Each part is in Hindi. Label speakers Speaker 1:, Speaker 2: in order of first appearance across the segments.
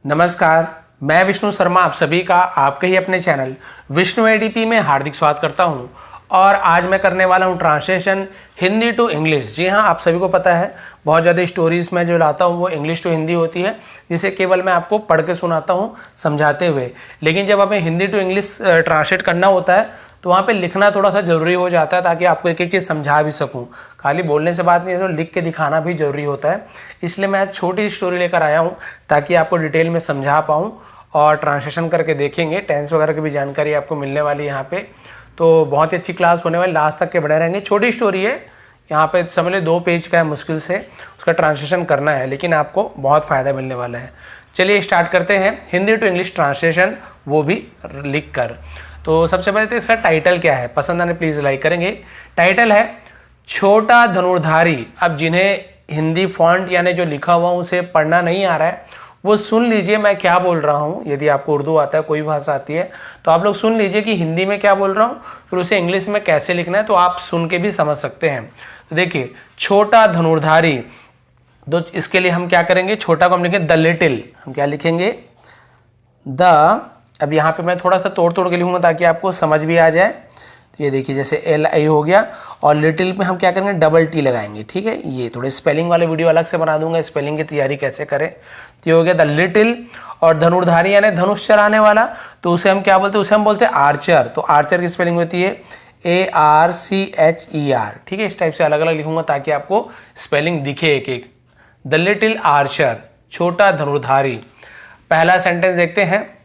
Speaker 1: नमस्कार, मैं विष्णु शर्मा आप सभी का आपके ही अपने चैनल विष्णु एडीपी में हार्दिक स्वागत करता हूं। और आज मैं करने वाला हूं ट्रांसलेशन हिंदी टू इंग्लिश। जी हां, आप सभी को पता है बहुत ज़्यादा स्टोरीज़ मैं जो लाता हूं वो इंग्लिश टू हिंदी होती है, जिसे केवल मैं आपको पढ़ के सुनाता हूं समझाते हुए। लेकिन जब हमें हिंदी टू इंग्लिश ट्रांसलेट करना होता है तो वहाँ पे लिखना थोड़ा सा ज़रूरी हो जाता है, ताकि आपको एक एक चीज़ समझा भी सकूं। खाली बोलने से बात नहीं है, तो लिख के दिखाना भी ज़रूरी होता है। इसलिए मैं छोटी स्टोरी लेकर आया हूँ ताकि आपको डिटेल में समझा पाऊँ और ट्रांसलेशन करके देखेंगे। टेंस वगैरह की भी जानकारी आपको मिलने वाली है यहाँ पे। तो बहुत ही अच्छी क्लास होने वाली, लास्ट तक के बने रहेंगे। छोटी स्टोरी है, यहाँ पे समझ लो 2 पेज का है, मुश्किल से उसका ट्रांसलेशन करना है, लेकिन आपको बहुत फ़ायदा मिलने वाला है। चलिए स्टार्ट करते हैं हिंदी टू इंग्लिश ट्रांसलेशन, वो भी लिख कर। तो सबसे पहले तो इसका टाइटल क्या है, पसंद आने प्लीज़ लाइक करेंगे। टाइटल है छोटा धनुर्धारी। अब जिन्हें हिंदी फॉन्ट यानी जो लिखा हुआ उसे पढ़ना नहीं आ रहा है, वो सुन लीजिए मैं क्या बोल रहा हूँ। यदि आपको उर्दू आता है, कोई भाषा आती है, तो आप लोग सुन लीजिए कि हिंदी में क्या बोल रहा हूँ, फिर उसे इंग्लिश में कैसे लिखना है, तो आप सुन के भी समझ सकते हैं। तो देखिए, छोटा धनुर्धारी, तो इसके लिए हम क्या करेंगे, छोटा को हम लिखेंगे द लिटिल। हम क्या लिखेंगे, द। अब यहाँ पे मैं थोड़ा सा तोड़ तोड़ के लिखूंगा ताकि आपको समझ भी आ जाए। तो ये देखिए, जैसे LI हो गया, और लिटिल पे हम क्या करेंगे, डबल T लगाएंगे। ठीक है, ये थोड़े स्पेलिंग वाले वीडियो अलग से बना दूंगा, स्पेलिंग की तैयारी कैसे करें। तो ये हो गया द लिटिल। और धनुर्धारी यानी धनुष चलाने वाला, तो उसे हम क्या बोलते हैं, उसे हम बोलते हैं आर्चर। तो आर्चर की स्पेलिंग होती है ARCHER। ठीक है, इस टाइप से अलग अलग लिखूंगा ताकि आपको स्पेलिंग दिखे एक एक। द लिटिल आर्चर, छोटा धनुर्धारी। पहला सेंटेंस देखते हैं।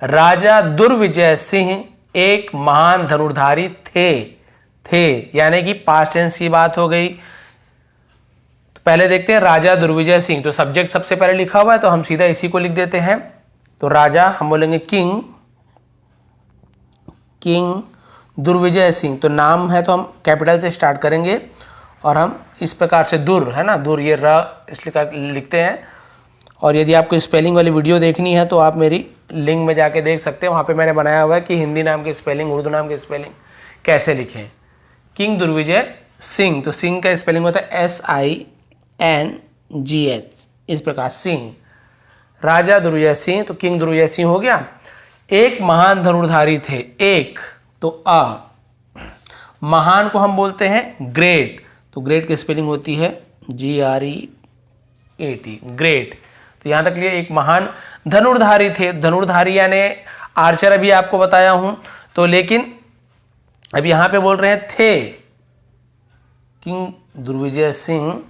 Speaker 1: राजा दुर्विजय सिंह एक महान धनुर्धारी थे यानी कि पास्ट टेंस की बात हो गई। तो पहले देखते हैं राजा दुर्विजय सिंह। तो सब्जेक्ट सबसे पहले लिखा हुआ है, तो हम सीधा इसी को लिख देते हैं। तो राजा हम बोलेंगे किंग दुर्विजय सिंह। तो नाम है तो हम कैपिटल से स्टार्ट करेंगे, और हम इस प्रकार से दुर है ना, दुर, ये इसलिए लिखते हैं। और यदि आपको स्पेलिंग वाली वीडियो देखनी है तो आप मेरी लिंक में जाके देख सकते हैं। वहाँ पे मैंने बनाया हुआ है कि हिंदी नाम की स्पेलिंग, उर्दू नाम की स्पेलिंग कैसे लिखें। किंग दुर्विजय सिंह, तो सिंह का स्पेलिंग होता है SINGH, इस प्रकार सिंह। राजा दुर्विजय सिंह, तो किंग दुर्विजय सिंह हो गया। एक महान धनुर्धारी थे, एक तो महान को हम बोलते हैं ग्रेट। तो ग्रेट की स्पेलिंग होती है GREAT, ग्रेट। तो यहाँ तक लिए एक महान धनुर्धारी थे। धनुर्धारी यानी आर्चर अभी आपको बताया हूं, तो लेकिन अब यहाँ पे बोल रहे हैं थे किंग दुर्विजय सिंह।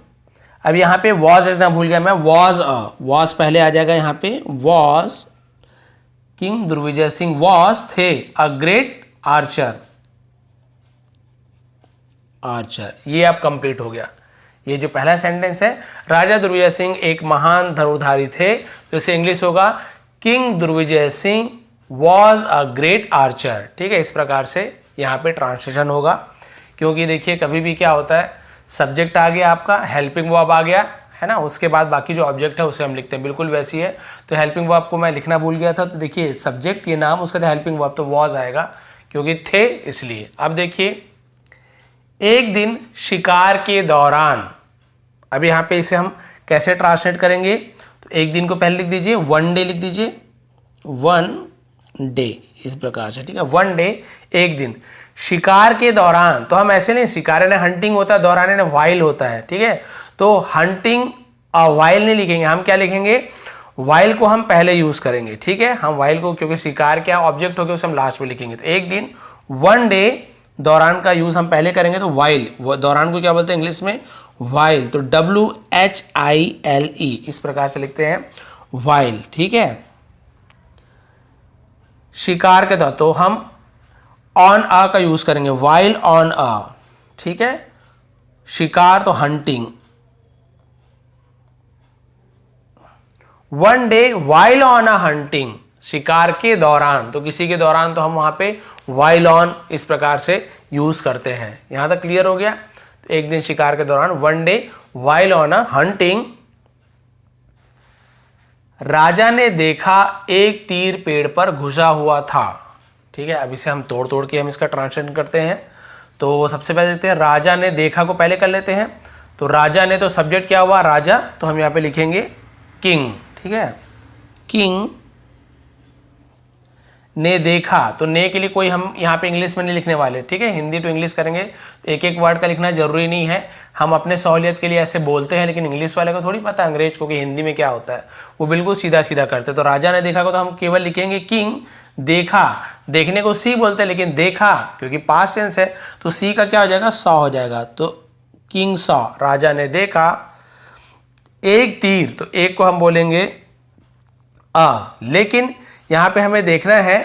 Speaker 1: अब यहाँ पे वॉज ना भूल गया मैं, वॉज पहले आ जाएगा यहाँ पे। Was, king Durvijay Singh was थे अ ग्रेट आर्चर। ये अब कंप्लीट हो गया। ये जो पहला सेंटेंस है, राजा दुर्विजय सिंह एक महान धनुर्धारी थे, तो इसे इंग्लिश होगा king Durvijay Singh was a great Archer. ठीक है, इस प्रकार से यहाँ पे ट्रांसलेशन होगा। क्योंकि देखिए कभी भी क्या होता है, सब्जेक्ट आ गया आपका, हेल्पिंग वर्ब आ गया है ना, उसके बाद बाकी जो ऑब्जेक्ट है उसे हम लिखते हैं, बिल्कुल वैसी है। तो हेल्पिंग वर्ब को मैं लिखना भूल गया था, तो देखिए सब्जेक्ट ये नाम, उसका हेल्पिंग वर्ब तो वॉज आएगा क्योंकि थे इसलिए। अब देखिए, एक दिन शिकार के दौरान, अब यहाँ पे इसे हम कैसे ट्रांसलेट करेंगे, तो एक दिन को पहले लिख दीजिए, 1 डे लिख दीजिए, 1 डे, इस प्रकार से। ठीक है, 1 डे, एक दिन। शिकार के दौरान, तो हम ऐसे नहीं, शिकार ने हंटिंग होता है, दौरान ने वाइल होता है। ठीक है, तो हंटिंग वाइल नहीं लिखेंगे, हम क्या लिखेंगे, वाइल को हम पहले यूज करेंगे। ठीक है, हम वाइल को, क्योंकि शिकार क्या ऑब्जेक्ट हो गया, उसे हम लास्ट में लिखेंगे। तो एक दिन, 1 डे, दौरान का यूज हम पहले करेंगे। तो वाइल, दौरान को क्या बोलते हैं इंग्लिश में, वाइल। तो WHILE, इस प्रकार से लिखते हैं, वाइल। ठीक है, शिकार के दौरान, तो हम ऑन अ का यूज करेंगे, वाइल ऑन अ। ठीक है, शिकार तो hunting, 1 day while on a hunting, शिकार के दौरान, तो किसी के दौरान, तो हम वहां पे वाइल ऑन इस प्रकार से यूज करते हैं। यहां तक क्लियर हो गया। तो एक दिन शिकार के दौरान, 1 day while on a hunting. राजा ने देखा एक तीर पेड़ पर घुसा हुआ था। ठीक है, अब इसे हम तोड़ तोड़ के हम इसका ट्रांसलेशन करते हैं। तो सबसे पहले देखते हैं, राजा ने देखा को पहले कर लेते हैं। तो राजा ने, तो सब्जेक्ट क्या हुआ, राजा, तो हम यहाँ पे लिखेंगे किंग। ठीक है, किंग ने देखा, तो ने के लिए कोई हम यहाँ पे इंग्लिश में नहीं लिखने वाले, ठीक है, हिंदी टू इंग्लिश करेंगे। एक एक वर्ड का लिखना जरूरी नहीं है, हम अपने सहूलियत के लिए ऐसे बोलते हैं, लेकिन इंग्लिश वाले को थोड़ी पता अंग्रेज को कि हिंदी में क्या होता है, वो बिल्कुल सीधा सीधा करते। तो राजा ने देखा को तो हम केवल लिखेंगे किंग देखा, देखने को सी बोलते हैं, लेकिन देखा क्योंकि पास्ट टेंस है तो सी का क्या हो जाएगा, सॉ हो जाएगा। तो किंग सॉ, राजा ने देखा एक तीर, तो एक को हम बोलेंगे लेकिन यहां पे हमें देखना है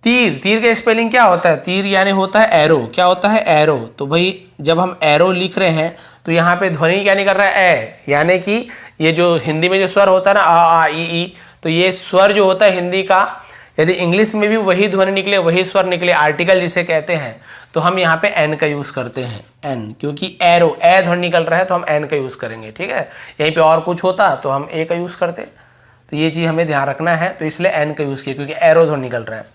Speaker 1: तीर, तीर का स्पेलिंग क्या होता है, तीर यानी होता है एरो, क्या होता है एरो। तो भाई जब हम एरो लिख रहे हैं तो यहाँ पे ध्वनि क्या नहीं कर रहा है, ए, यानी कि ये जो हिंदी में जो स्वर होता है ना आ ई, तो ये स्वर जो होता है हिंदी का, यदि इंग्लिश में भी वही ध्वनि निकले, वही स्वर निकले, आर्टिकल जिसे कहते हैं, तो हम यहाँ पे एन का यूज करते हैं, एन, क्योंकि एरो ए ध्वनि निकल रहा है तो हम एन का यूज करेंगे, ठीक है। यहीं पे और कुछ होता तो हम ए का यूज करते, तो ये चीज हमें ध्यान रखना है, तो इसलिए एन का यूज किया क्योंकि एरो ध्वनि निकल रहा है।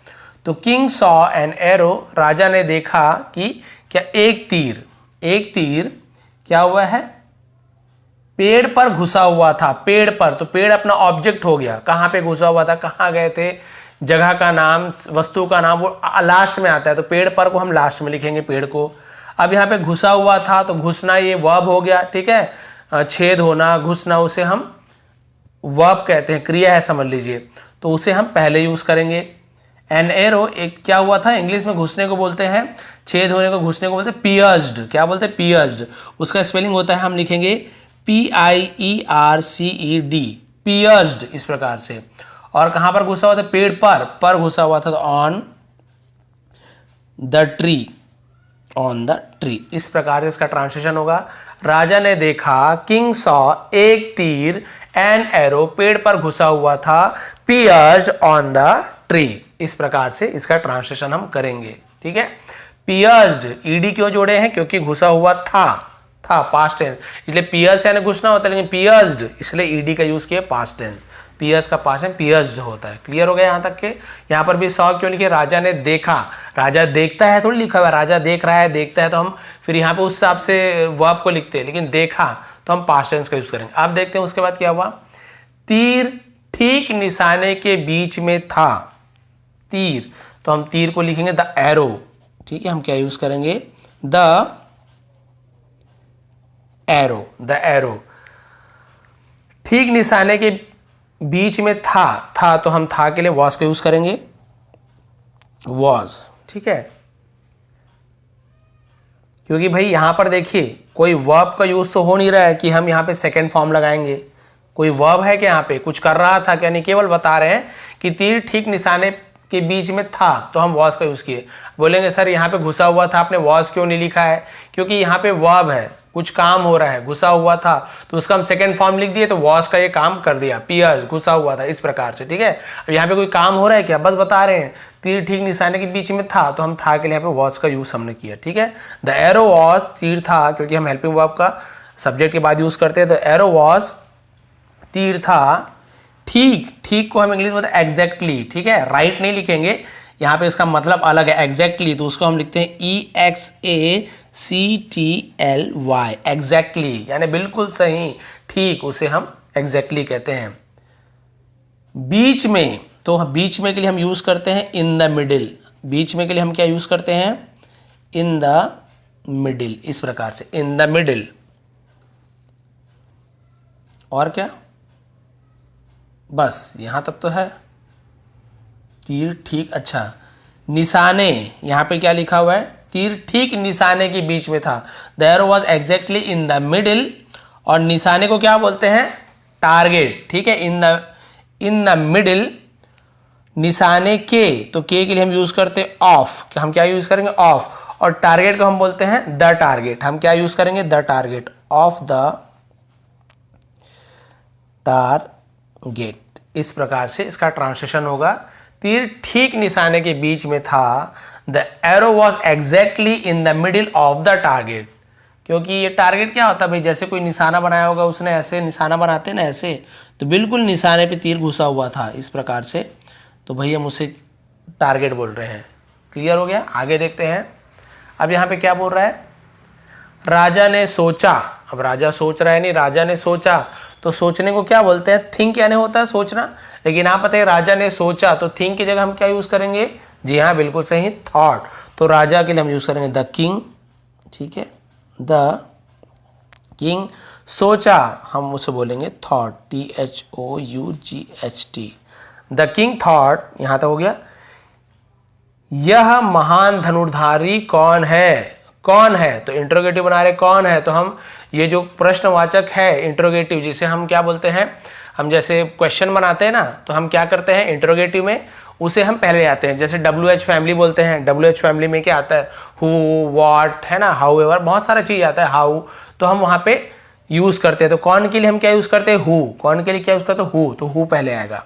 Speaker 1: तो किंग सॉ एन एरो, राजा ने देखा कि क्या एक तीर, एक तीर क्या हुआ है, पेड़ पर घुसा हुआ था, पेड़ पर, तो पेड़ अपना ऑब्जेक्ट हो गया, कहाँ पे घुसा हुआ था, कहाँ गए थे, जगह का नाम, वस्तु का नाम, वो लास्ट में आता है, तो पेड़ पर को हम लास्ट में लिखेंगे, पेड़ को। अब यहाँ पे घुसा हुआ था, तो घुसना ये वर्ब हो गया, ठीक है, छेद होना, घुसना, उसे हम वर्ब कहते हैं, क्रिया है समझ लीजिए, तो उसे हम पहले यूज करेंगे। एन एरो, एक क्या हुआ था, इंग्लिश में घुसने को बोलते हैं, छेद होने को घुसने को बोलते हैं पियर्स्ड, क्या बोलते हैं पियर्स्ड, उसका स्पेलिंग होता है, हम लिखेंगे PIERCED, पियर्स्ड, इस प्रकार से। और कहां पर घुसा हुआ था, पेड़ पर घुसा हुआ था, तो on the tree, on the tree, इस प्रकार से इसका ट्रांसलेशन होगा। राजा ने देखा, किंग सॉ एक तीर, एन एरो पेड़ पर घुसा हुआ था, पियर्स्ड ऑन द ट्री, इस प्रकार से इसका ट्रांसलेशन हम करेंगे, ठीक है। पियर्स्ड, ईडी क्यों जोड़े हैं, क्योंकि घुसा हुआ था पास्ट टेंस, इसलिए पियर्स यानी घुसना होता है, लेकिन पियर्स्ड इसलिए ईडी का यूज किया पास्ट टेंस, पियर्स का पास्ट टेंस पियर्स्ड होता है। क्लियर हो गया यहाँ तक के। यहाँ पर भी सॉ क्यों लिखे, राजा ने देखा, राजा देखता है थोड़ी लिखा हुआ है, राजा देख रहा है, देखता है तो हम फिर यहाँ पे उस हिसाब से वर्ब को लिखते हैं, लेकिन देखा तो हम पास्ट टेंस का यूज करेंगे। अब देखते हैं उसके बाद क्या हुआ, तीर ठीक निशाने के बीच में था, तीर, तो हम तीर को लिखेंगे द एरो, ठीक है, हम क्या यूज करेंगे, द एरो, द एरो, ठीक निशाने के बीच में था तो हम था के लिए वॉज का यूज करेंगे, वॉज, ठीक है, क्योंकि भाई यहां पर देखिए कोई वर्ब का यूज तो हो नहीं रहा है कि हम यहां पे सेकंड फॉर्म लगाएंगे, कोई वर्ब है कि यहाँ पे कुछ कर रहा था क्या, नहीं, केवल बता रहे हैं कि तीर ठीक निशाने के बीच में था तो हम वॉज का यूज किए। बोलेंगे सर यहाँ पे घुसा हुआ था, आपने वॉज क्यों नहीं लिखा है, क्योंकि यहाँ पे वर्ब है, कुछ काम हो रहा है, घुसा हुआ था तो उसका हम सेकंड फॉर्म लिख दिए, तो वॉज का ये काम कर दिया, पियर्स घुसा हुआ था, इस प्रकार से, ठीक है। अब यहाँ पे कोई काम हो रहा है क्या, बस बता रहे हैं तीर ठीक निशाने के बीच में था तो हम था के लिए यहाँ पे वॉज का यूज हमने किया, ठीक है। द एरो वॉज, तीर था, क्योंकि हम हेल्पिंग वर्ब का सब्जेक्ट के बाद यूज करते हैं, तो एरो वॉज, तीर था, ठीक को हम इंग्लिश में बोलते हैं एग्जैक्टली, ठीक है, राइट नहीं लिखेंगे, यहाँ पे इसका मतलब अलग है, एग्जैक्टली, तो उसको हम लिखते हैं EXACTLY, एग्जैक्टली, यानी बिल्कुल सही, ठीक, उसे हम एग्जैक्टली कहते हैं। बीच में, तो बीच में के लिए हम यूज करते हैं इन द मिडिल, बीच में के लिए हम क्या यूज करते हैं, इन द मिडिल, इस प्रकार से, इन द मिडिल। और क्या, बस यहां तक तो है, तीर ठीक, अच्छा, निशाने, यहां पे क्या लिखा हुआ है, तीर ठीक निशाने के बीच में था, there was exactly in the middle, और निशाने को क्या बोलते हैं, टारगेट, ठीक है, इन द मिडिल, निशाने के, तो के लिए हम यूज करते हैं ऑफ, हम क्या यूज करेंगे, ऑफ, और टारगेट को हम बोलते हैं द टारगेट, हम क्या यूज करेंगे, the target, of the target, इस प्रकार से इसका ट्रांसलेशन होगा। तीर ठीक निशाने के बीच में था, the arrow was exactly in the middle of the target, क्योंकि ये टारगेट क्या होता है भाई, जैसे कोई निशाना बनाया होगा उसने, ऐसे निशाना बनाते हैं ना ऐसे, तो बिल्कुल निशाने पे तीर घुसा हुआ था, इस प्रकार से, तो भाई हम उसे टारगेट बोल रहे हैं। क्लियर हो गया। आगे देखते हैं। अब यहाँ पे क्या बोल रहा है, राजा ने सोचा, अब राजा सोच रहा है नहीं, राजा ने सोचा, तो सोचने को क्या बोलते हैं, थिंक यानी होता है सोचना। लेकिन आप पता है राजा ने सोचा, तो थिंक की जगह हम क्या यूज करेंगे, जी हाँ बिल्कुल सही, थॉट। तो राजा के लिए हम यूज करेंगे द किंग, ठीक है, द किंग। सोचा हम उसे बोलेंगे thought, THOUGHT, the king thought. यहां तक हो गया। यह महान धनुर्धारी कौन है, कौन है, तो इंट्रोगेटिव बना रहे कौन है, तो हम ये जो प्रश्नवाचक है इंट्रोगेटिव, जिसे हम क्या बोलते हैं, हम जैसे क्वेश्चन बनाते हैं ना, तो हम क्या करते हैं इंट्रोगेटिव में उसे हम पहले आते हैं। जैसे WH फैमिली बोलते हैं, WH फैमिली में क्या आता है, हु, व्हाट, है ना, हाउ एवर, बहुत सारा चीज आता है, हाउ, तो हम वहां पे यूज करते हैं। तो कौन के लिए हम क्या यूज करते हैं, हु, कौन के लिए क्या यूज करते हैं, हु, तो हु पहले आएगा,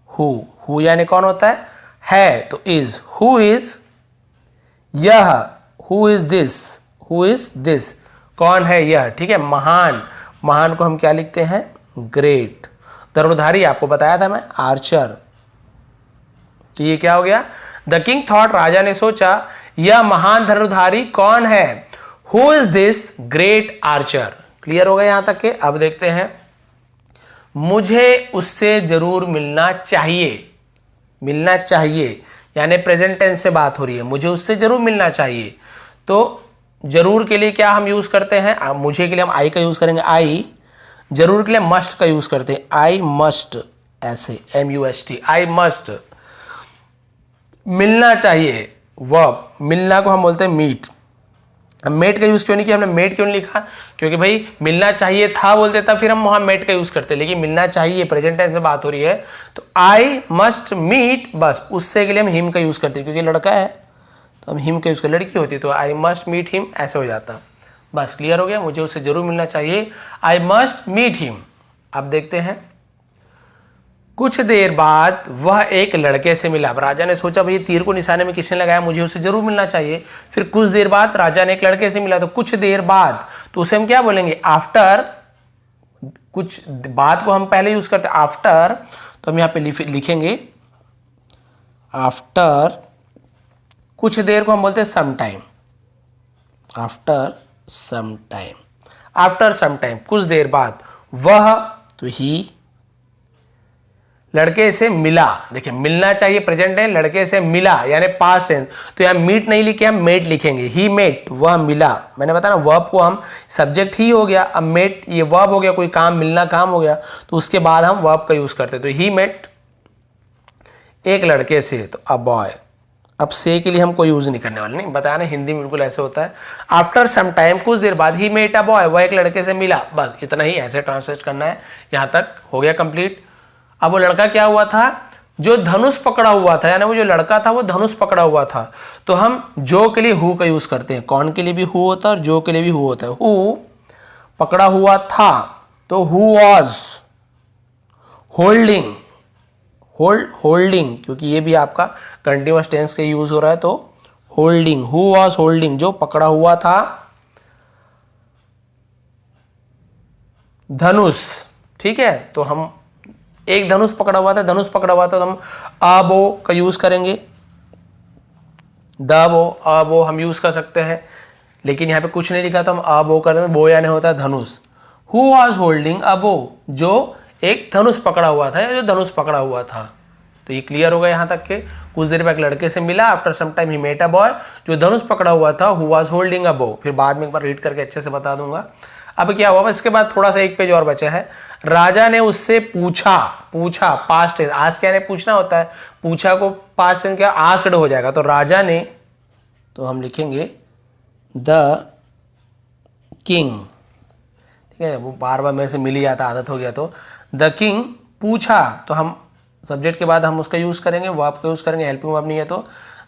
Speaker 1: हु यानी कौन होता है, तो इज, हु इज, यह, हु इज दिस, कौन है यह, ठीक है। महान, महान को हम क्या लिखते हैं, ग्रेट। धनुर्धारी आपको बताया था मैं, आर्चर। तो ये क्या हो गया, द किंग थॉट, राजा ने सोचा, यह महान धनुर्धारी कौन है, who is this great Archer. Clear हो गया यहां तक के। अब देखते हैं, मुझे उससे जरूर मिलना चाहिए, मिलना चाहिए यानी प्रेजेंट टेंस में बात हो रही है, मुझे उससे जरूर मिलना चाहिए। तो जरूर के लिए क्या हम यूज करते हैं, मुझे के लिए हम आई का यूज करेंगे, आई। जरूर के लिए मस्ट का यूज करते हैं, आई मस्ट, ऐसे MUST, आई मस्ट। मिलना चाहिए, वर्ब, मिलना को हम बोलते हैं मीट। अब मेट का यूज क्यों नहीं किया हमने, मेट क्यों नहीं लिखा, क्योंकि भाई मिलना चाहिए था बोल देता, फिर हम वहां मेट का यूज करते, लेकिन मिलना चाहिए प्रेजेंट टेंस में बात हो रही है, तो आई मस्ट मीट, बस उससे के लिए हम हिम का यूज करते हैं, क्योंकि लड़का है तो हम हिम का यूज करते, लड़की होती तो आई मस्ट मीट हिम ऐसे हो जाता। बस क्लियर हो गया, मुझे उससे जरूर मिलना चाहिए, आई मस्ट मीट हिम। अब देखते हैं, कुछ देर बाद वह एक लड़के से मिला। अब राजा ने सोचा भाई तीर को निशाने में किसने लगाया, मुझे उससे जरूर मिलना चाहिए। फिर कुछ देर बाद राजा ने एक लड़के से मिला, तो कुछ देर बाद, तो उसे हम क्या बोलेंगे, आफ्टर। कुछ बात को हम पहले यूज करते हैं आफ्टर, तो हम यहां पे लिखेंगे आफ्टर। कुछ देर को हम बोलते हैं some time, after some time, after some time, कुछ देर बाद। वह, तो ही, लड़के से मिला। देखिए मिलना चाहिए प्रेजेंट है, लड़के से मिला यानी पास्ट टेंस, तो यहां मीट नहीं लिखे, हम मेट लिखेंगे, ही मेट, वह मिला। मैंने बताया ना वर्ब को हम, सब्जेक्ट ही हो गया, अब मेट ये वर्ब हो गया, कोई काम, मिलना काम हो गया, तो उसके बाद हम वर्ब का यूज करते, तो ही मेट एक लड़के से, तो अ बॉय। अब से के लिए हम कोई यूज नहीं करने वाले, नहीं बताया ना, हिंदी में बिल्कुल ऐसे होता है। आफ्टर सम टाइम, कुछ देर बाद, ही मेट अ बॉय, वह एक लड़के से मिला, बस इतना ही ऐसे ट्रांसलेट करना है। यहां तक हो गया कंप्लीट। अब वो लड़का क्या हुआ था, जो धनुष पकड़ा हुआ था, यानी वो जो लड़का था वो धनुष पकड़ा हुआ था, तो हम जो के लिए हु का यूज करते हैं, कौन के लिए भी हु होता है और जो के लिए भी हु होता है। हु पकड़ा हुआ था, तो हु वॉज होल्डिंग, होल्डिंग, क्योंकि ये भी आपका कंटिन्यूअस टेंस के यूज हो रहा है, तो होल्डिंग, हु वॉज होल्डिंग, जो पकड़ा हुआ था धनुष, ठीक है। तो हम एक धनुष पकड़ा हुआ था, धनुष पकड़ा हुआ था, तो हम अबो का यूज करेंगे, दबो, अबो हम यूज कर सकते हैं, लेकिन यहाँ पे कुछ नहीं लिखा तो हम अबो कर देंगे, बो यानी होता है धनुष। हु वॉज होल्डिंग अबो, जो एक धनुष पकड़ा हुआ था या जो धनुष पकड़ा हुआ था। तो ये क्लियर हो गया यहाँ तक के। कुछ देर बाद लड़के से मिला, आफ्टर सम टाइम ही मेट अ बॉय, जो धनुष पकड़ा हुआ था, हु वॉज होल्डिंग अ बो। फिर बाद में एक बार रीड करके अच्छे से बता दूंगा। अब क्या हुआ, इसके बाद थोड़ा सा एक पेज और बचा है। राजा ने उससे पूछा, पूछा पास्ट टेंस, आज क्या नहीं पूछना होता है, पूछा को पास्ट टेंस क्या आस्क्ड हो जाएगा, तो राजा ने, तो हम लिखेंगे द किंग, ठीक है, वो बार बार मेरे से मिल ही जाता, आदत हो गया। तो द किंग पूछा, तो हम सब्जेक्ट के बाद हम उसका यूज करेंगे, वर्ब का यूज करेंगे, हेल्पिंग वर्ब नहीं है तो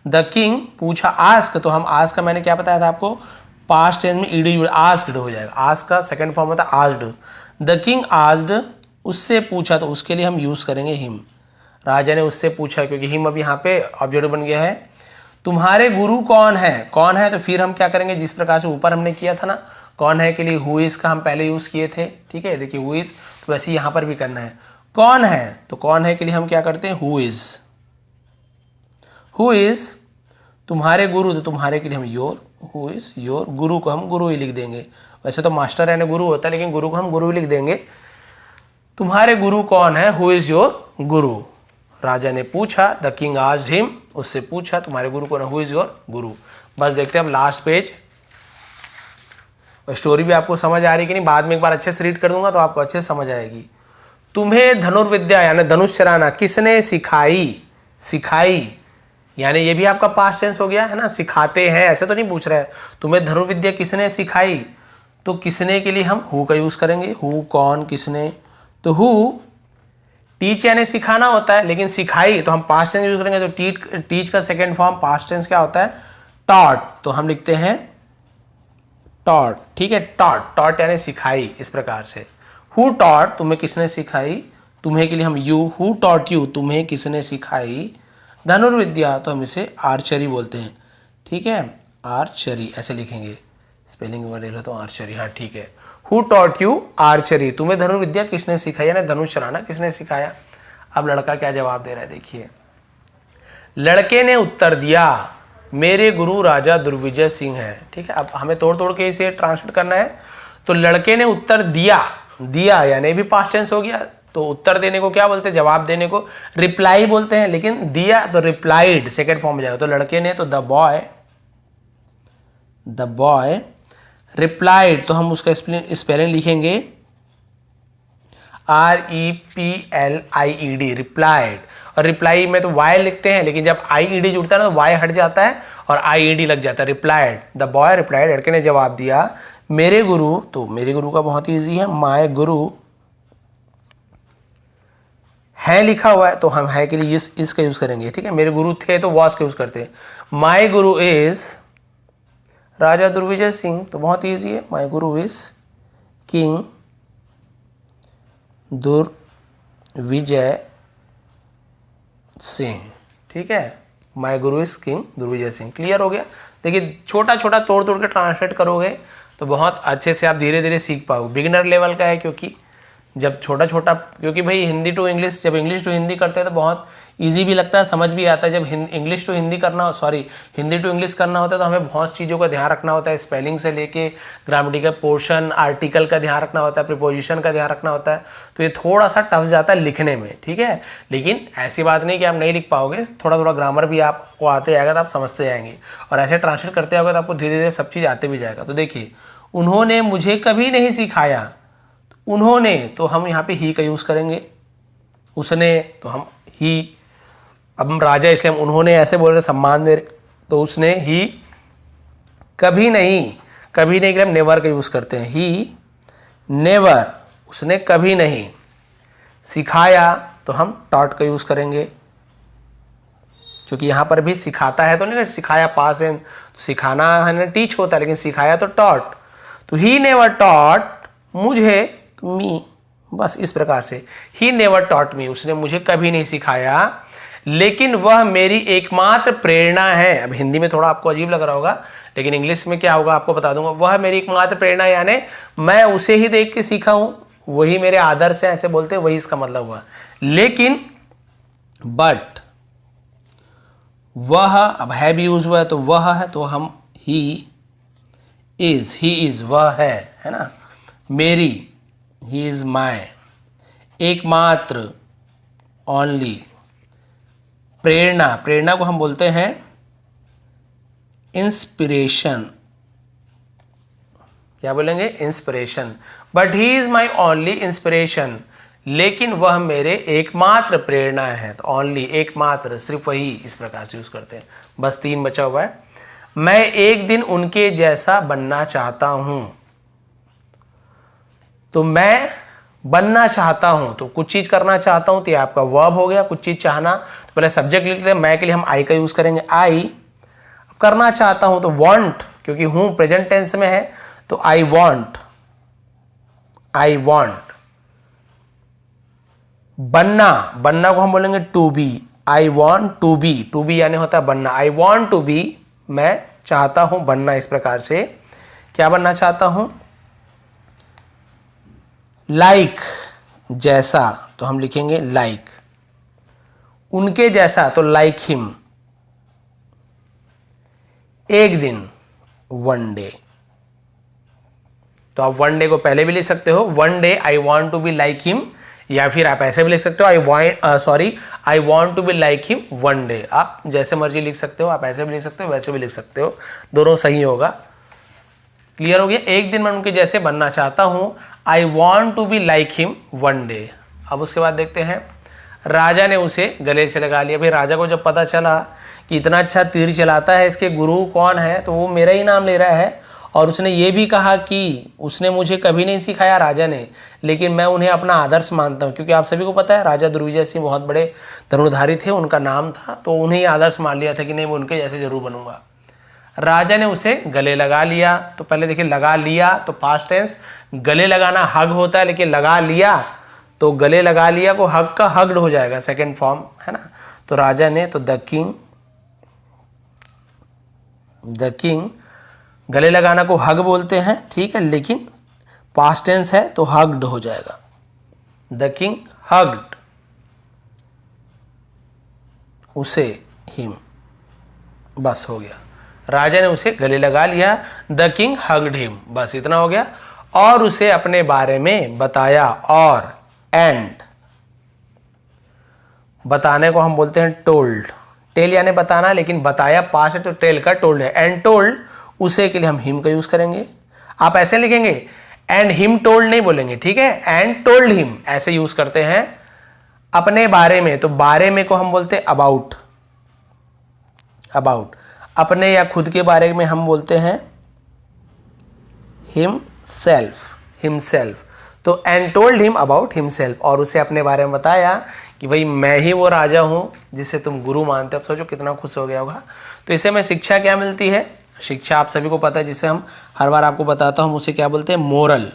Speaker 1: द किंग पूछा, आस्क, तो हम आस्क का मैंने क्या बताया था आपको, पास्ट टेंस में ईडी आस्क्ड हो जाएगा, आस्क का सेकंड फॉर्म होता है आस्क्ड। द किंग आस्क्ड, उससे पूछा, तो उसके लिए हम यूज करेंगे हिम। राजा ने उससे पूछा, क्योंकि हिम अब यहाँ पे ऑब्जेक्ट बन गया है। तुम्हारे गुरु कौन है, कौन है, तो फिर हम क्या करेंगे, जिस प्रकार से ऊपर हमने किया था ना, कौन है के लिए हु इज का हम पहले यूज किए थे, ठीक है। देखिए हु इज, तो वैसे यहाँ पर भी करना है। कौन है, तो कौन है के लिए हम क्या करते हैं, हु इज। हु इज तुम्हारे गुरु, तो तुम्हारे के लिए हम योर, हु इज योर, गुरु को हम गुरु ही लिख देंगे। वैसे तो मास्टर यानी गुरु होता है, लेकिन गुरु को हम गुरु ही लिख देंगे। तुम्हारे गुरु कौन है? हु इज योर गुरु? राजा ने पूछा, द किंग आस्क्ड हिम, उससे पूछा तुम्हारे गुरु कौन है, हु इज योर गुरु। बस देखते हैं अब लास्ट पेज। स्टोरी भी आपको समझ आ रही कि नहीं, बाद में एक बार अच्छे से रीड कर दूंगा तो आपको अच्छे से समझ आएगी। तुम्हें धनुर्विद्या यानी धनुष चलाना किसने सिखाई? सिखाई यानी ये भी आपका पास्ट टेंस हो गया है ना, सिखाते हैं ऐसे तो नहीं पूछ रहा है। तुम्हें धनुर्विद्या किसने सिखाई? तो किसने के लिए हम हु का यूज करेंगे। हु कौन, किसने, तो हु टीच यानी सिखाना होता है, लेकिन सिखाई तो हम पास्ट टेंस यूज करेंगे। तो टीच का सेकेंड फॉर्म पास्ट टेंस क्या होता है? टॉट। तो हम लिखते हैं टॉट, ठीक है, टॉट, टॉट यानी सिखाई, इस प्रकार से। हु टॉट, तुम्हें किसने सिखाई, तुम्हें के लिए हम यू, हु टॉट यू, तुम्हें किसने सिखाई धनुर्विद्या, तो हम इसे आर्चरी बोलते हैं, ठीक है, आर्चरी ऐसे लिखेंगे, स्पेलिंग वर्ड लिखा तो आर्चरी, हाँ ठीक है। हु टॉट यू आर्चरी, तुम्हें धनुर्विद्या किसने सिखाई यानी धनुष चलाना किसने सिखाया। अब लड़का क्या जवाब दे रहा है देखिए। लड़के ने उत्तर दिया, मेरे गुरु राजा दुर्विजय सिंह है, ठीक है। अब हमें तोड़ तोड़ के इसे ट्रांसलेट करना है। तो लड़के ने उत्तर दिया, दिया यानी भी पास्ट टेंस हो गया, तो उत्तर देने को क्या बोलते हैं? जवाब देने को रिप्लाई बोलते हैं, लेकिन दिया तो रिप्लाइड सेकेंड फॉर्म में जाएगा। तो लड़के ने, तो द बॉय रिप्लाइड, तो हम उसका स्पेलिंग लिखेंगे REPLIED, रिप्लाइड। और रिप्लाई में तो वाई लिखते हैं, लेकिन जब IED जुड़ता है ना तो वाई हट जाता है और IED लग जाता है, रिप्लाइड। द बॉय रिप्लाइड, लड़के ने जवाब दिया, मेरे गुरु, तो मेरे गुरु का बहुत ईजी है, माय गुरु है लिखा हुआ है तो हम है के लिए इसका यूज करेंगे, ठीक है। मेरे गुरु थे तो वॉज का यूज करते हैं। माय गुरु इज राजा दुर्विजय सिंह, तो बहुत ईजी है, my Guru is king Durvijay Singh, ठीक है। My Guru is king Durvijay Singh, clear हो गया। देखिए छोटा छोटा तोड़ तोड़ के ट्रांसलेट करोगे तो बहुत अच्छे से आप धीरे धीरे सीख पाओगे। बिगिनर लेवल का है, क्योंकि जब छोटा छोटा, क्योंकि भाई हिंदी टू इंग्लिश, जब इंग्लिश टू हिंदी करते हैं तो बहुत इजी भी लगता है, समझ भी आता है। जब इंग्लिश टू हिंदी करना, सॉरी हिंदी टू इंग्लिश करना होता है तो हमें बहुत चीज़ों का ध्यान रखना होता है, स्पेलिंग से लेके ग्रामेटिकल पोर्शन, आर्टिकल का ध्यान रखना होता है, प्रीपोजिशन का ध्यान रखना होता है। तो ये थोड़ा सा टफ जाता है लिखने में, ठीक है। लेकिन ऐसी बात नहीं कि आप नहीं लिख पाओगे, थोड़ा थोड़ा ग्रामर भी आपको आते जाएगा तो आप समझते जाएंगे, और ऐसे ट्रांसलेट करते जाओगे तो आपको धीरे धीरे सब चीज़ आते भी जाएगा। तो देखिए, उन्होंने मुझे कभी नहीं सिखाया, उन्होंने तो हम यहाँ पे ही का यूज करेंगे, उसने तो हम ही, अब हम राजा इसलिए हम उन्होंने ऐसे बोल रहे, सम्मान दे रहे, तो उसने ही, कभी नहीं, कभी नहीं के लिए हम नेवर का यूज करते हैं, ही नेवर, उसने कभी नहीं सिखाया, तो हम टॉट का यूज करेंगे, क्योंकि यहाँ पर भी सिखाता है तो नहीं ना, सिखाया पास है, तो सिखाना है ना टीच होता है, लेकिन सिखाया तो टॉट। तो ही नेवर टॉट मुझे, मी, बस इस प्रकार से, ही नेवर टॉट मी, उसने मुझे कभी नहीं सिखाया, लेकिन वह मेरी एकमात्र प्रेरणा है। अब हिंदी में थोड़ा आपको अजीब लग रहा होगा, लेकिन इंग्लिश में क्या होगा आपको बता दूंगा। वह मेरी एकमात्र प्रेरणा यानी मैं उसे ही देख के सीखा हूं, वही मेरे आदर्श है, ऐसे बोलते वही इसका मतलब हुआ। लेकिन बट वह, अब है भी यूज हुआ है तो वह है, तो हम ही इज, वह है ना, मेरी, ही इज माय, एकमात्र, ओनली, प्रेरणा, प्रेरणा को हम बोलते हैं इंस्पिरेशन, क्या बोलेंगे? Inspiration. But he is my only inspiration, लेकिन वह मेरे एकमात्र प्रेरणा है। तो ओनली, एकमात्र, सिर्फ वही, इस प्रकार से यूज करते हैं। बस 3 बचा हुआ है। मैं एक दिन उनके जैसा बनना चाहता हूं, तो मैं बनना चाहता हूं, तो कुछ चीज करना चाहता हूं तो ये आपका वर्ब हो गया, कुछ चीज चाहना। तो पहले सब्जेक्ट लिखते हैं, मैं के लिए हम आई का यूज करेंगे, आई। करना चाहता हूं तो वांट, क्योंकि हूं प्रेजेंट टेंस में है, तो आई वांट, आई वांट। बनना, बनना को हम बोलेंगे to be, I want to be यानी होता है बनना, आई वांट टू बी, मैं चाहता हूं बनना। इस प्रकार से क्या बनना चाहता हूं? लाइक, जैसा, तो हम लिखेंगे लाइक। उनके जैसा, तो लाइक हिम। एक दिन, वन डे, तो आप वन डे को पहले भी लिख सकते हो, one day I want to be like him, या फिर आप ऐसे भी लिख सकते हो I want to be like him one day. आप जैसे मर्जी लिख सकते हो, आप ऐसे भी लिख सकते हो, वैसे भी लिख सकते हो, दोनों सही होगा। क्लियर हो गया? एक दिन मैं उनके जैसे बनना चाहता हूँ, I want to be like him one day. अब उसके बाद देखते हैं, राजा ने उसे गले से लगा लिया। भाई राजा को जब पता चला कि इतना अच्छा तीर चलाता है, इसके गुरु कौन है, तो वो मेरा ही नाम ले रहा है। और उसने ये भी कहा कि उसने मुझे कभी नहीं सिखाया राजा ने, लेकिन मैं उन्हें अपना आदर्श मानता हूँ। क्योंकि आप सभी को पता है राजा दुर्विजय सिंह बहुत बड़े धनुर्धारी थे, उनका नाम था, तो उन्हें ही आदर्श मान लिया था कि नहीं मैं उनके जैसे जरूर बनूंगा। राजा ने उसे गले लगा लिया। तो पहले देखिए, लगा लिया तो पास्ट टेंस, गले लगाना हग होता है, लेकिन लगा लिया तो गले लगा लिया को हग का हग्ड हो जाएगा, सेकेंड फॉर्म है ना। तो राजा ने, तो द किंग, गले लगाना को हग बोलते हैं, ठीक है, लेकिन पास्ट टेंस है तो हग्ड हो जाएगा। द किंग हग्ड उसे हिम, बस हो गया। राजा ने उसे गले लगा लिया, द किंग हग्ड हिम, बस इतना हो गया। और उसे अपने बारे में बताया, और एंड बताने को हम बोलते हैं टोल्ड। टेल यानी बताना, लेकिन बताया पास है तो टेल का टोल्ड है। एंड टोल्ड उसे के लिए हम हिम का यूज करेंगे। आप ऐसे लिखेंगे, एंड हिम टोल्ड नहीं बोलेंगे, ठीक है, एंड टोल्ड हिम ऐसे यूज करते हैं। अपने बारे में, तो बारे में को हम बोलते हैं अबाउट। अपने या खुद के बारे में हम बोलते हैं हिमसेल्फ। तो and told him about himself, और उसे अपने बारे में बताया कि भाई मैं ही वो राजा हूं जिसे तुम गुरु मानते हो। अब सोचो कितना खुश हो गया होगा। तो इससे हमें शिक्षा क्या मिलती है? शिक्षा आप सभी को पता है, जिसे हम हर बार आपको बताता हूं, उसे क्या बोलते हैं? मोरल।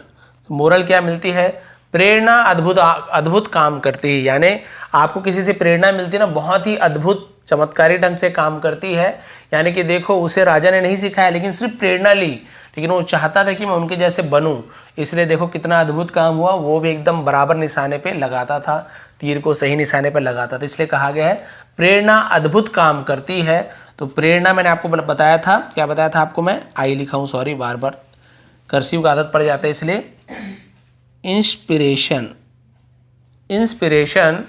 Speaker 1: मोरल क्या मिलती है? प्रेरणा अद्भुत काम करती है। यानी आपको किसी से प्रेरणा मिलती है ना, बहुत ही अद्भुत चमत्कारी ढंग से काम करती है। यानी कि देखो, उसे राजा ने नहीं सिखाया, लेकिन सिर्फ प्रेरणा ली, लेकिन वो चाहता था कि मैं उनके जैसे बनूं। इसलिए देखो कितना अद्भुत काम हुआ। वो भी एकदम बराबर निशाने पे लगाता था, तीर को सही निशाने पे लगाता था। इसलिए कहा गया है प्रेरणा अद्भुत काम करती है। तो प्रेरणा मैंने आपको बताया था, क्या बताया था आपको? मैं आई लिखा हूँ, सॉरी, बार बार कर्सिव का आदत पड़ जाता है इसलिए। इंस्पिरेशन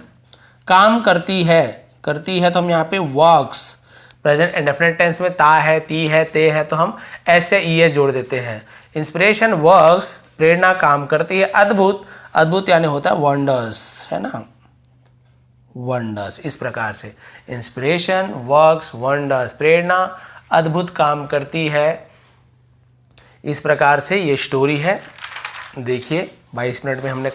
Speaker 1: काम करती है तो हम यहाँ पे वर्क्स, प्रेजेंट इंडेफिनिट टेंस में ता है, ती है, ते है, तो हम ऐसे ईएस जोड़ देते हैं। इंस्पिरेशन वर्क्स, प्रेरणा काम करती है। अद्भुत यानी होता है वंडर्स, है ना, वंडर्स। इस प्रकार से इंस्पिरेशन वर्क्स वंडर्स, प्रेरणा अद्भुत काम करती है। इस प्रकार से ये स्टोरी है। देखिए 22 मिनट में हमने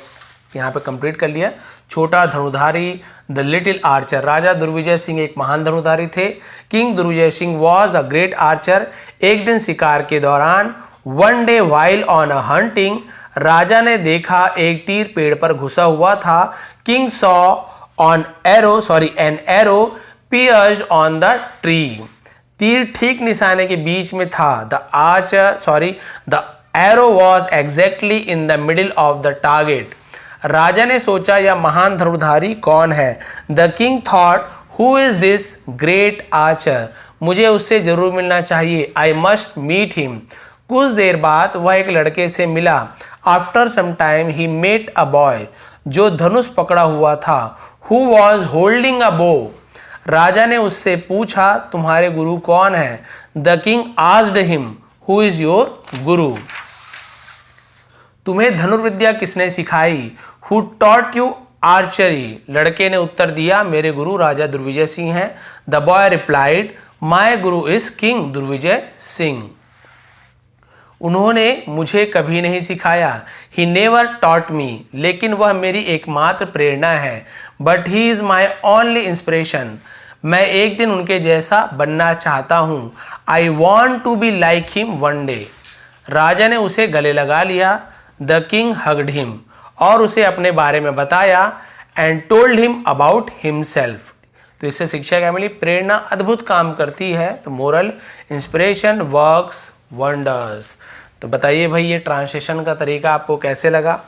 Speaker 1: यहाँ पे कंप्लीट कर लिया। छोटा धनुधारी, द लिटिल आर्चर। राजा दुर्विजय सिंह एक महान धनुधारी थे। King Durvijay Singh was a great archer. एक दिन शिकार के दौरान, one day while on a hunting, राजा ने देखा एक तीर पेड़ पर घुसा हुआ था। King saw an arrow pierced on the tree. तीर ठीक निशाने के बीच में था। The arrow was exactly in the middle of the target. राजा ने सोचा यह महान धनुर्धारी कौन है। The king thought, who is this great archer, मुझे उससे जरूर मिलना चाहिए। I must meet him. कुछ देर बाद वह एक लड़के से मिला। आफ्टर सम टाइम ही मेट अ बॉय, जो धनुष पकड़ा हुआ था। हु वॉज होल्डिंग अ बो। राजा ने उससे पूछा तुम्हारे गुरु कौन है। The king asked him, who is your गुरु, तुम्हें धनुर्विद्या किसने सिखाई। हु टॉट यू आर्चरी, लड़के ने उत्तर दिया मेरे गुरु राजा दुर्विजय सिंह हैं। The boy replied, my Guru is king Durvijay Singh, उन्होंने मुझे कभी नहीं सिखाया। ही नेवर टॉट मी, लेकिन वह मेरी एकमात्र प्रेरणा है। But he is my only inspiration, मैं एक दिन उनके जैसा बनना चाहता हूँ। I want to be like him one day. राजा ने उसे गले लगा लिया। द किंग हग्ड हिम, और उसे अपने बारे में बताया। And told him about himself. तो इससे शिक्षा क्या मिली? प्रेरणा अद्भुत काम करती है। तो मोरल, इंस्पिरेशन वर्क्स वंडर्स। तो बताइए भाई ये ट्रांसलेशन का तरीका आपको कैसे लगा?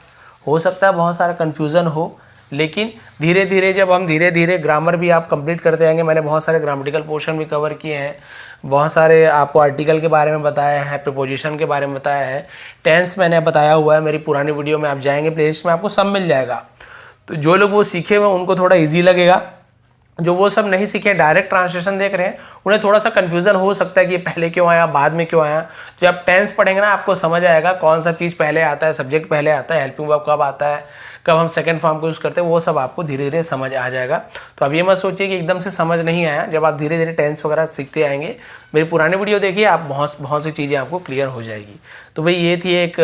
Speaker 1: हो सकता है बहुत सारा कन्फ्यूज़न हो, लेकिन धीरे धीरे जब हम धीरे धीरे ग्रामर भी आप कंप्लीट करते जाएंगे। मैंने बहुत सारे ग्रामेटिकल पोर्शन भी कवर किए हैं, बहुत सारे आपको आर्टिकल के बारे में बताया है, प्रीपोजिशन के बारे में बताया है, टेंस मैंने बताया हुआ है। मेरी पुरानी वीडियो में आप जाएंगे प्लेलिस्ट में, आपको सब मिल जाएगा। तो जो लोग वो सीखे हुए उनको थोड़ा ईजी लगेगा, जो वो सब नहीं सीखे डायरेक्ट ट्रांसलेशन देख रहे हैं उन्हें थोड़ा सा कन्फ्यूजन हो सकता है कि पहले क्यों आया बाद में क्यों आया। जब आप टेंस पढ़ेंगे ना आपको समझ आएगा कौन सा चीज़ पहले आता है, सब्जेक्ट पहले आता है, हेल्पिंग वर्ब कब आता है, कब हम सेकंड फॉर्म को यूज़ करते हैं, वो सब आपको धीरे धीरे समझ आ जाएगा। तो अब ये मत सोचिए कि एकदम से समझ नहीं आया, जब आप धीरे धीरे टेंस वगैरह सीखते आएंगे, मेरी पुरानी वीडियो देखिए, आप बहुत सी चीज़ें आपको क्लियर हो जाएगी। तो भाई ये थी एक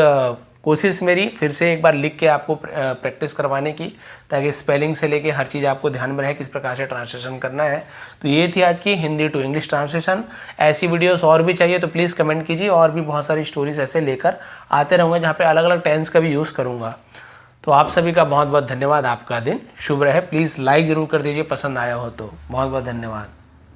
Speaker 1: कोशिश मेरी फिर से एक बार लिख के आपको प्रैक्टिस करवाने की, ताकि स्पेलिंग से लेके हर चीज़ आपको ध्यान में रहे किस प्रकार से ट्रांसलेशन करना है। तो ये थी आज की हिंदी टू इंग्लिश ट्रांसलेशन। ऐसी वीडियोस और भी चाहिए तो प्लीज़ कमेंट कीजिए, और भी बहुत सारी स्टोरीज ऐसे लेकर आते रहूँगा जहाँ पे अलग अलग टेंस का भी यूज़ करूँगा। तो आप सभी का बहुत बहुत धन्यवाद, आपका दिन शुभ रहे। प्लीज़ लाइक ज़रूर कर दीजिए पसंद आया हो तो। बहुत बहुत धन्यवाद।